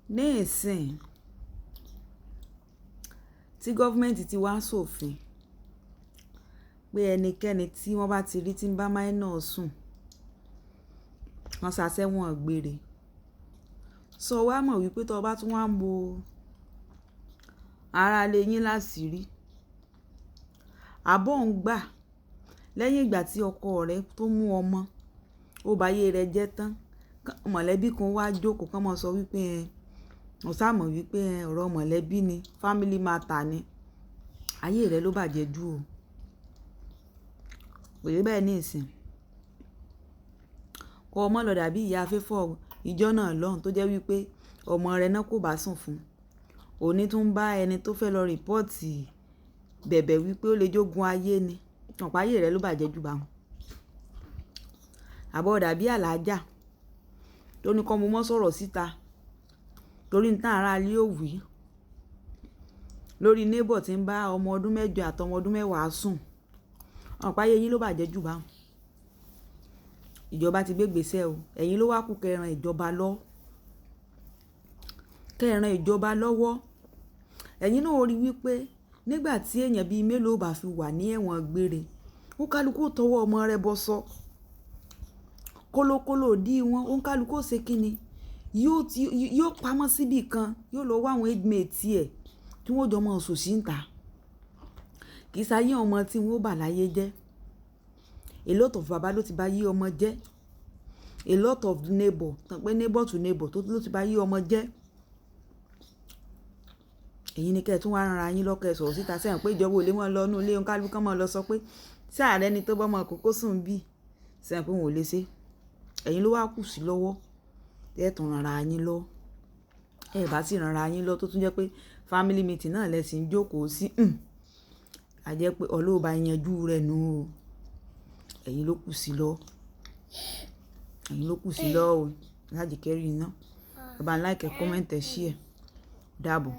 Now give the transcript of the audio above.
ní ìsìn tí gọ́fìmẹ̀ntì ti wá sófin pé ẹnikẹ́ni tí wọ́n bá ti rí tí ń bá minor sùn wọ́n ṣàṣẹ̀wọ̀n gbére. Sọ wá mọ̀ wípé tó bá tún wá ń bo ara lé yín láṣìírí àbọ̀ ń gbà lẹ́yìn ìgbà tí ọkọ rẹ̀ tó mú ọmọ ó bá ayé rẹ̀ jẹ́ tán mọ̀lẹ́bí kan wá jókòó kán mọ̀ sọ wípé wọ́n sàmọ̀ wípé ọ̀rọ̀ mọ̀lẹ́bí ni family matter ni ayé rẹ̀ ló bàjẹ́ jù o. Òye bẹ́ẹ̀ ní ìsìn kọ́ ọmọ lọ dàbí ìyá afẹ́fọ́ ìjọ náà lọ́hùn tó jẹ́ wípé ọmọ rẹ̀ náà kò bá sùn fún òní tún bá ẹni tó fẹ́ lọ rìpọ́ọ̀tì bẹ̀bẹ̀ wípé ó lè jogun ayé ni ọ̀pá ayé rẹ̀ ló bàjẹ́ jù bá wọn. Àbọ̀ dàbí alájà tó ní kọ́ mo mọ́ sọ̀rọ̀ síta torí ní tàn ara lé òwì lórí neighbor tí ń bá ọmọ ọdún 8 àtọmọ ọdún 10 sùn ọ̀pá ayé yín ló bàjẹ́ jù bá wọn. Ìjọba ti gbé gbèsè o ẹ̀yin ló wá kù kẹran ìjọba lọ kẹran ìjọba lọ́wọ́. Ẹ̀yin náà rí wípé nígbà tí èèyàn bíi mélòó bá fi wà ní ẹ̀wọ̀n gbére ó kálukú tọwọ́ ọmọ rẹ̀ bọ́ sọ kólókóló dí wọn ó kálukú ṣe kíni yóò pamọ́ síbì kan yóò lọ wá àwọn inmate ẹ̀ tí wọ́n jọ mọ́ sòsì ń ta kì í sáyé ọmọ tí wọ́n bà láyé jẹ́. A lot of bàbá ló ti bá yí ọmọ jẹ́ a lot of neighbor tàn pé neighbor to neighbor tó ló ti bá yí ọmọ jẹ́. Èyí ni kẹ́ ẹ̀ tún wá ran ara yín lọ́kọ̀ ẹ̀ sọ̀rọ̀ síta sẹ́yìn pé ìjọba ò lè mọ́ lọ inú ilé oníkálukú kan mọ́ lọ sọ pé tí ààrẹ ni tó bọ́ mọ́ kókó sùn bí sẹ́yìn pé wọn ò lè ṣe. Ẹ̀yin ló wá kù sí lọ́wọ́ ẹ̀ tún ran ara yín lọ ẹ̀ bá sì ran ara yín lọ tó tún jẹ́ pé family meeting náà lẹ́sìn jókòó sí a jẹ́ pé ọlọ́ọ̀bá yanjú rẹ̀ nù o ẹ̀yin ló kù sí lọ ẹ̀yin ló kù sí lọ o láti kẹ́rì iná ẹ bá ń like comment ẹ share dàbọ̀.